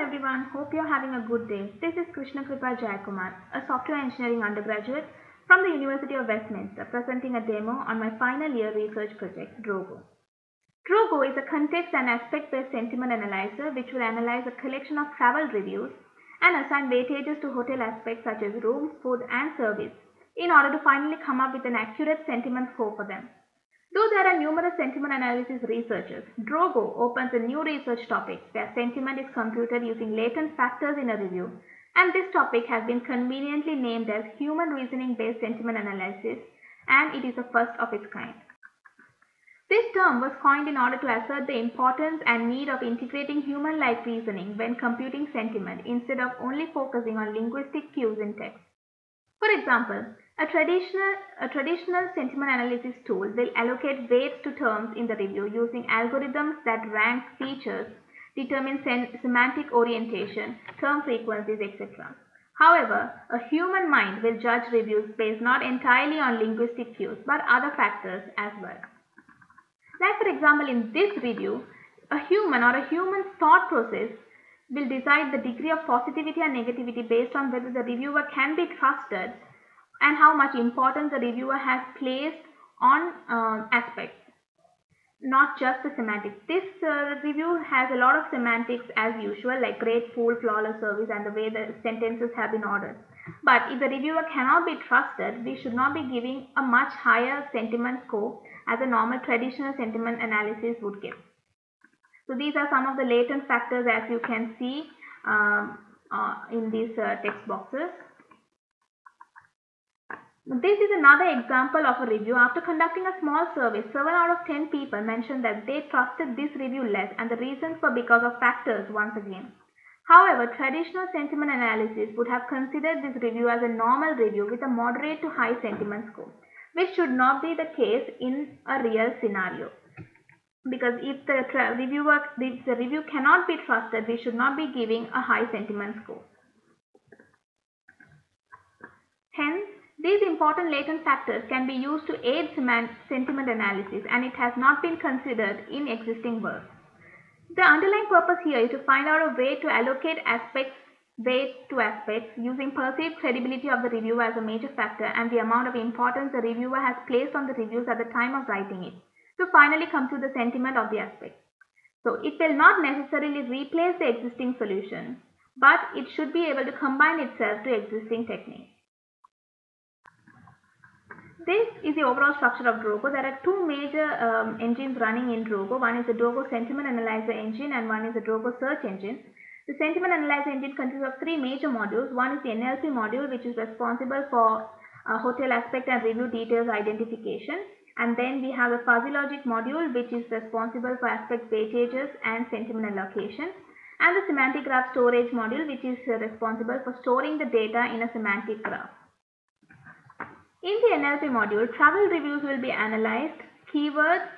everyone, hope you're having a good day. This is Krishna Kripa Jayakumar, a software engineering undergraduate from the University of Westminster, presenting a demo on my final year research project, Drogo. Drogo is a context and aspect-based sentiment analyzer which will analyze a collection of travel reviews and assign weightages to hotel aspects such as room, food and service in order to finally come up with an accurate sentiment score for them. Though there are numerous sentiment analysis researchers, Drogo opens a new research topic where sentiment is computed using latent factors in a review, and this topic has been conveniently named as Human Reasoning-Based Sentiment Analysis, and it is the first of its kind. This term was coined in order to assert the importance and need of integrating human-like reasoning when computing sentiment instead of only focusing on linguistic cues in text. For example, a traditional sentiment analysis tool will allocate weights to terms in the review using algorithms that rank features, determine semantic orientation, term frequencies, etc. However, a human mind will judge reviews based not entirely on linguistic cues but other factors as well. Like for example, in this review, a human's thought process will decide the degree of positivity and negativity based on whether the reviewer can be trusted and how much importance the reviewer has placed on aspects, not just the semantics. This review has a lot of semantics as usual, like great, full, flawless service and the way the sentences have been ordered. But if the reviewer cannot be trusted, we should not be giving a much higher sentiment score as a normal traditional sentiment analysis would give. So these are some of the latent factors as you can see in these text boxes. This is another example of a review. After conducting a small survey, 7 out of 10 people mentioned that they trusted this review less, and the reasons were because of factors once again. However, traditional sentiment analysis would have considered this review as a normal review with a moderate to high sentiment score, which should not be the case in a real scenario. Because if the review cannot be trusted, we should not be giving a high sentiment score. Hence, these important latent factors can be used to aid sentiment analysis, and it has not been considered in existing work. The underlying purpose here is to find out a way to allocate weight to aspects using perceived credibility of the reviewer as a major factor and the amount of importance the reviewer has placed on the reviews at the time of writing it, to finally compute the sentiment of the aspect. So it will not necessarily replace the existing solution, but it should be able to combine itself to existing techniques. This is the overall structure of Drogo. There are two major engines running in Drogo. One is the Drogo Sentiment Analyzer engine and one is the Drogo Search engine. The Sentiment Analyzer engine consists of three major modules. One is the NLP module, which is responsible for hotel aspect and review details identification. And then we have the Fuzzy Logic module, which is responsible for aspect weightages and sentiment allocation. And the Semantic Graph Storage module, which is responsible for storing the data in a semantic graph. In the NLP module, travel reviews will be analyzed, keywords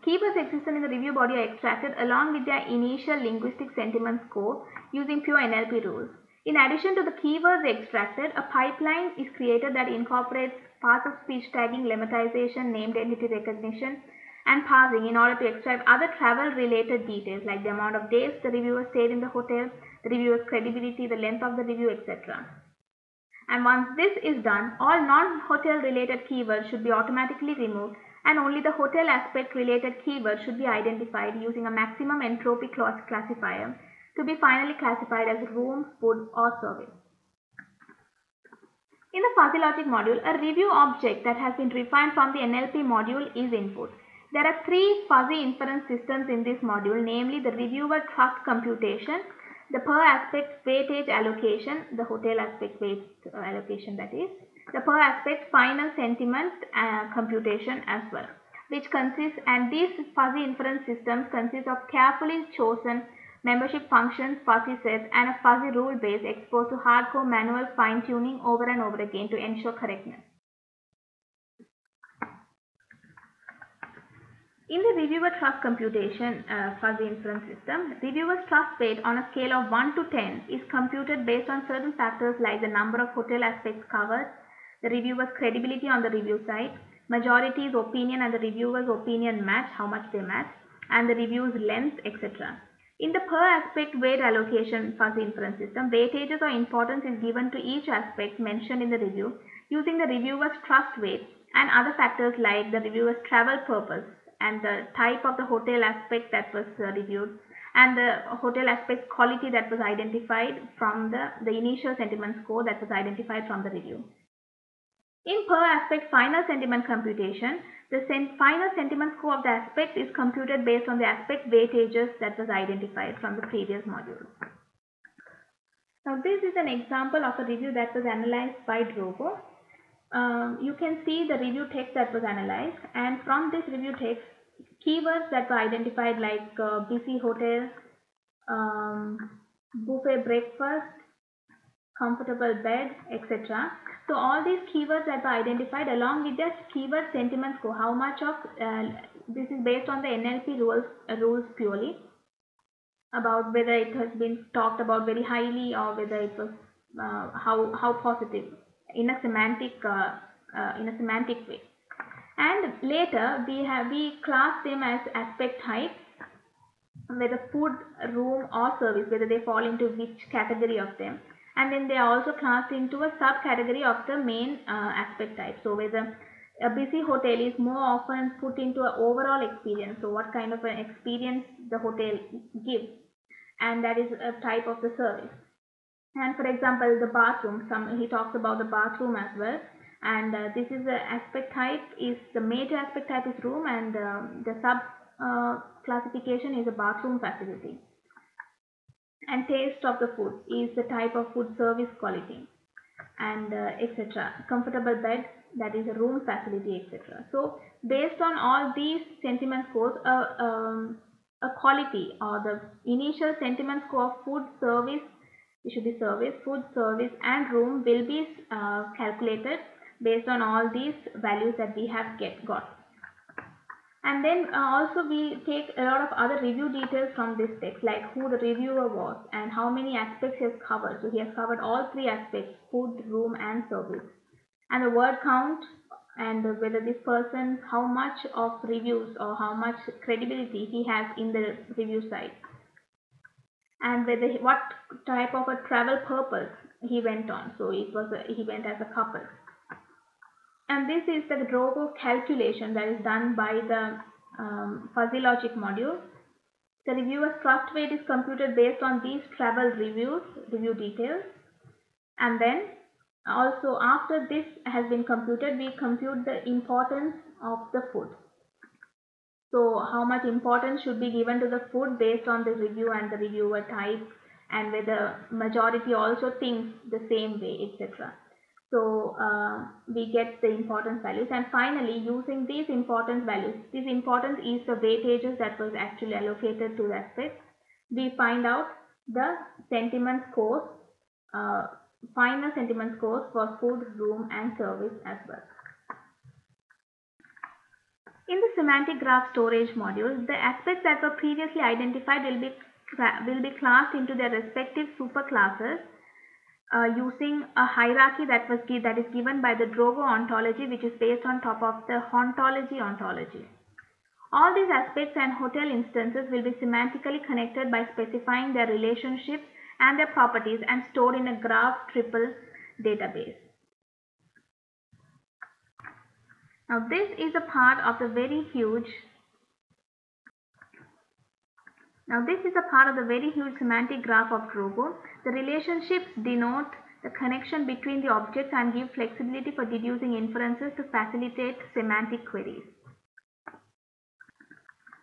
existent in the review body are extracted along with their initial linguistic sentiment score using pure NLP rules. In addition to the keywords extracted, a pipeline is created that incorporates parts of speech tagging, lemmatization, named entity recognition, and parsing in order to extract other travel-related details like the amount of days the reviewer stayed in the hotel, the reviewer's credibility, the length of the review, etc. And once this is done, all non-hotel related keywords should be automatically removed and only the hotel aspect related keywords should be identified using a maximum entropy classifier to be finally classified as room, food or service. In the Fuzzy Logic module, a review object that has been refined from the NLP module is input. There are three fuzzy inference systems in this module, namely the reviewer trust computation, the per aspect weightage allocation, the hotel aspect weight allocation that is, the per aspect final sentiment computation as well, which consists, and these fuzzy inference systems consist of carefully chosen membership functions, fuzzy sets and a fuzzy rule base exposed to hardcore manual fine tuning over and over again to ensure correctness. In the reviewer trust computation fuzzy inference system, reviewer's trust weight on a scale of 1 to 10 is computed based on certain factors like the number of hotel aspects covered, the reviewer's credibility on the review site, majority's opinion and the reviewer's opinion match, how much they match, and the review's length, etc. In the per aspect weight allocation fuzzy inference system, weightages or importance is given to each aspect mentioned in the review using the reviewer's trust weight and other factors like the reviewer's travel purpose and the type of the hotel aspect that was reviewed and the hotel aspect quality that was identified from the initial sentiment score that was identified from the review. In per aspect final sentiment computation, the final sentiment score of the aspect is computed based on the aspect weightages that was identified from the previous module. Now this is an example of a review that was analyzed by Drogo. You can see the review text that was analyzed, and from this review text, keywords that were identified like busy hotel, buffet breakfast, comfortable bed, etc. So all these keywords that were identified along with the keyword sentiment score, how much of this is based on the NLP rules purely, about whether it has been talked about very highly or whether it was how positive in a semantic way. And later we class them as aspect type, whether food, room or service, whether they fall into which category of them. And then they are also classed into a subcategory of the main aspect type. So whether a busy hotel is more often put into an overall experience. So what kind of an experience the hotel gives, and that is a type of the service. And for example, the bathroom, he talks about the bathroom as well. And this is the aspect type is the major aspect type is room, and the sub classification is a bathroom facility. And taste of the food is the type of food service quality, and etc. Comfortable bed, that is a room facility, etc. So based on all these sentiment scores, a quality or the initial sentiment score of food service, it should be service, food service and room will be calculated based on all these values that we have got. And then also we take a lot of other review details from this text, like who the reviewer was and how many aspects he has covered. So he has covered all three aspects, food, room and service. And the word count, and whether this person, how much of reviews or how much credibility he has in the review site. And whether what type of a travel purpose he went on. So he went as a couple. And this is the Drogo calculation that is done by the fuzzy logic module. The reviewer's trust weight is computed based on these travel review details. And then also after this has been computed, we compute the importance of the food. So how much importance should be given to the food based on the review and the reviewer type, and whether majority also thinks the same way, etc. So we get the importance values, and finally using these importance values, this importance is the weightages that was actually allocated to the aspect. We find out the sentiment scores, final sentiment scores for food, room and service as well. In the semantic graph storage module, the aspects that were previously identified will be classed into their respective superclasses using a hierarchy that is given by the Drogo ontology, which is based on top of the Hauntology ontology. All these aspects and hotel instances will be semantically connected by specifying their relationships and their properties and stored in a graph triple database. Now this is a part of the very huge semantic graph of Drogo. The relationships denote the connection between the objects and give flexibility for deducing inferences to facilitate semantic queries.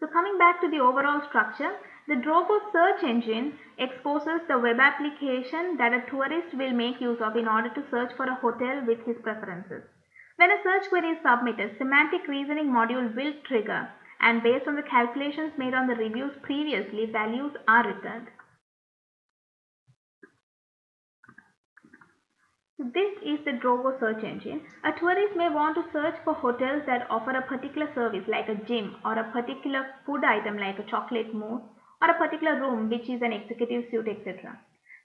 So coming back to the overall structure, the Drogo search engine exposes the web application that a tourist will make use of in order to search for a hotel with his preferences. When a search query is submitted, semantic reasoning module will trigger, and based on the calculations made on the reviews previously, values are returned. So this is the Drogo search engine. A tourist may want to search for hotels that offer a particular service like a gym, or a particular food item like a chocolate mousse, or a particular room which is an executive suite, etc.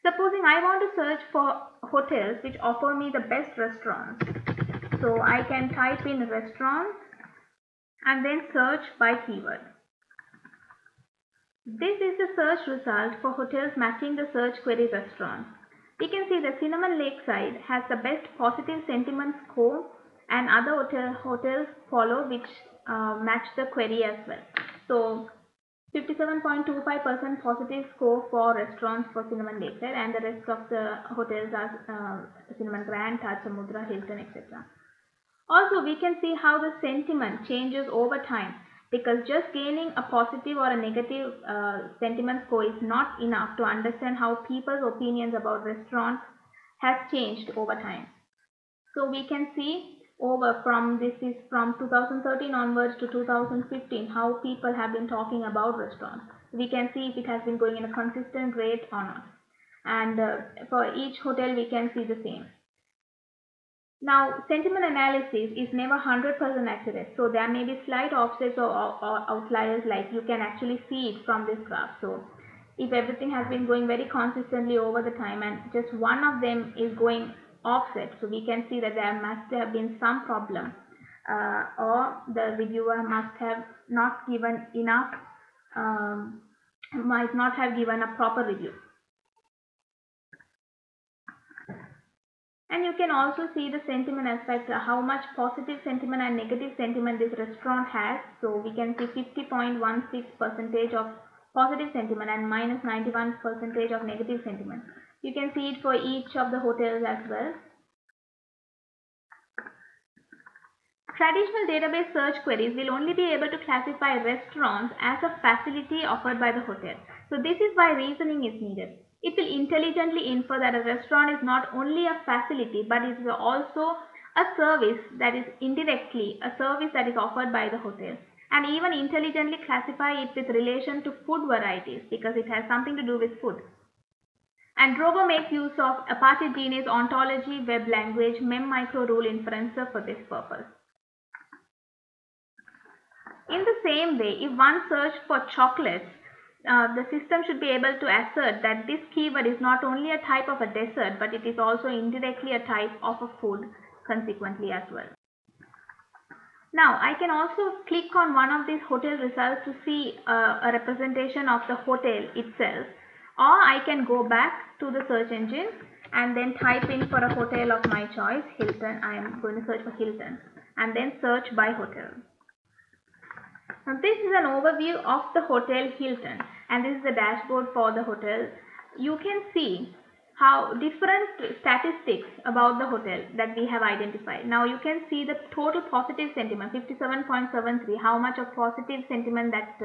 Supposing I want to search for hotels which offer me the best restaurants. So I can type in restaurants and then search by keyword. This is the search result for hotels matching the search query restaurants. We can see that Cinnamon Lakeside has the best positive sentiment score, and other hotels follow which match the query as well. So 57.25% positive score for restaurants for Cinnamon Lakeside, and the rest of the hotels are Cinnamon Grand, Taj Samudra, Hilton, etc. Also, we can see how the sentiment changes over time, because just gaining a positive or a negative sentiment score is not enough to understand how people's opinions about restaurants has changed over time. So we can see over from this is from 2013 onwards to 2015 how people have been talking about restaurants. We can see if it has been going in a consistent rate or not. And for each hotel we can see the same. Now, sentiment analysis is never 100% accurate, so there may be slight offsets or outliers, like you can actually see it from this graph. So, if everything has been going very consistently over the time and just one of them is going offset, so we can see that there must have been some problem, or the reviewer must have not given enough, might not have given a proper review. And you can also see the sentiment aspect, how much positive sentiment and negative sentiment this restaurant has. So we can see 50.16% of positive sentiment and minus 91% of negative sentiment. You can see it for each of the hotels as well. Traditional database search queries will only be able to classify restaurants as a facility offered by the hotel. So this is why reasoning is needed. It will intelligently infer that a restaurant is not only a facility but is also a service that is indirectly a service that is offered by the hotel, and even intelligently classify it with relation to food varieties because it has something to do with food. And Drogo makes use of Apache Genie's ontology web language mem-micro rule inferencer for this purpose. In the same way, if one searched for chocolates, the system should be able to assert that this keyword is not only a type of a dessert, but it is also indirectly a type of a food consequently as well. Now, I can also click on one of these hotel results to see a representation of the hotel itself, or I can go back to the search engine and then type in for a hotel of my choice, Hilton. I am going to search for Hilton and then search by hotel. Now this is an overview of the Hotel Hilton, and this is the dashboard for the hotel. You can see how different statistics about the hotel that we have identified. Now you can see the total positive sentiment, 57.73, how much of positive sentiment that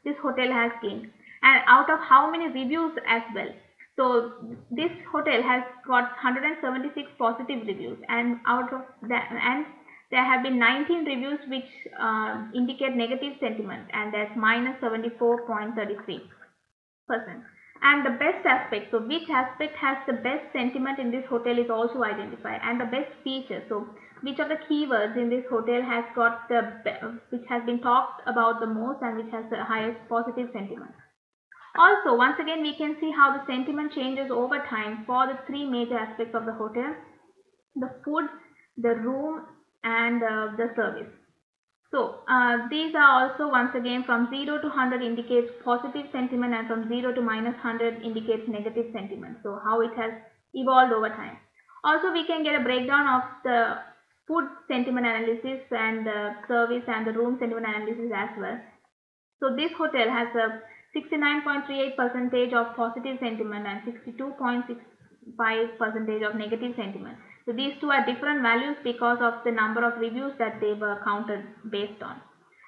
this hotel has gained, and out of how many reviews as well. So this hotel has got 176 positive reviews, and out of that, and there have been 19 reviews which indicate negative sentiment, and that's minus 74.33%. And the best aspect, so which aspect has the best sentiment in this hotel is also identified, and the best feature, so which of the keywords in this hotel has got the which has been talked about the most and which has the highest positive sentiment. Also, once again, we can see how the sentiment changes over time for the three major aspects of the hotel: the food, the room, and the service. So these are also once again from 0 to 100 indicates positive sentiment, and from 0 to minus 100 indicates negative sentiment. So how it has evolved over time. Also, we can get a breakdown of the food sentiment analysis and the service and the room sentiment analysis as well. So this hotel has a 69.38% of positive sentiment and 62.65% of negative sentiment. So these two are different values because of the number of reviews that they were counted based on.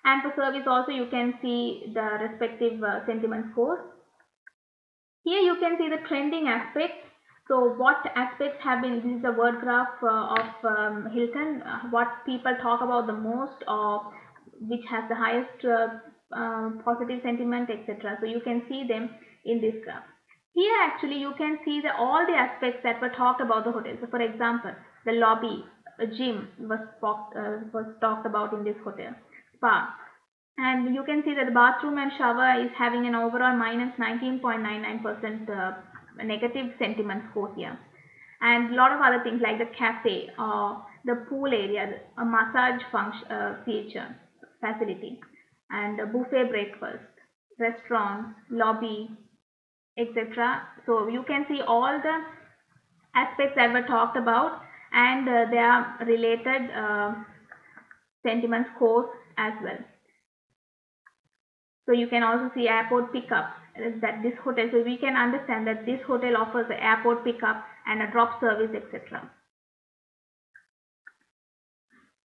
And for service also you can see the respective sentiment scores. Here you can see the trending aspects. So what aspects have been, this is a word graph of Hilton, what people talk about the most, or which has the highest positive sentiment, etc. So you can see them in this graph. Here actually you can see all the aspects that were talked about the hotel. So for example, the lobby, a gym was talked about in this hotel, spa. And you can see that the bathroom and shower is having an overall minus 19.99% negative sentiment score here. And a lot of other things like the cafe or the pool area, a massage function feature facility, and a buffet breakfast, restaurants, lobby, etc. So you can see all the aspects that were talked about, and there are related sentiments scores as well. So you can also see airport pickup, that this hotel, so we can understand that this hotel offers the airport pickup and a drop service, etc.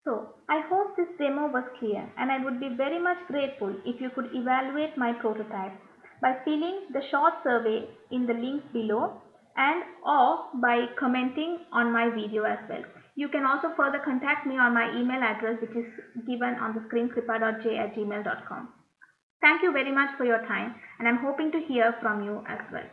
So I hope this demo was clear, and I would be very much grateful if you could evaluate my prototype by filling the short survey in the link below and or by commenting on my video as well. You can also further contact me on my email address, which is given on the screen, kripa.j@gmail.com. Thank you very much for your time, and I'm hoping to hear from you as well.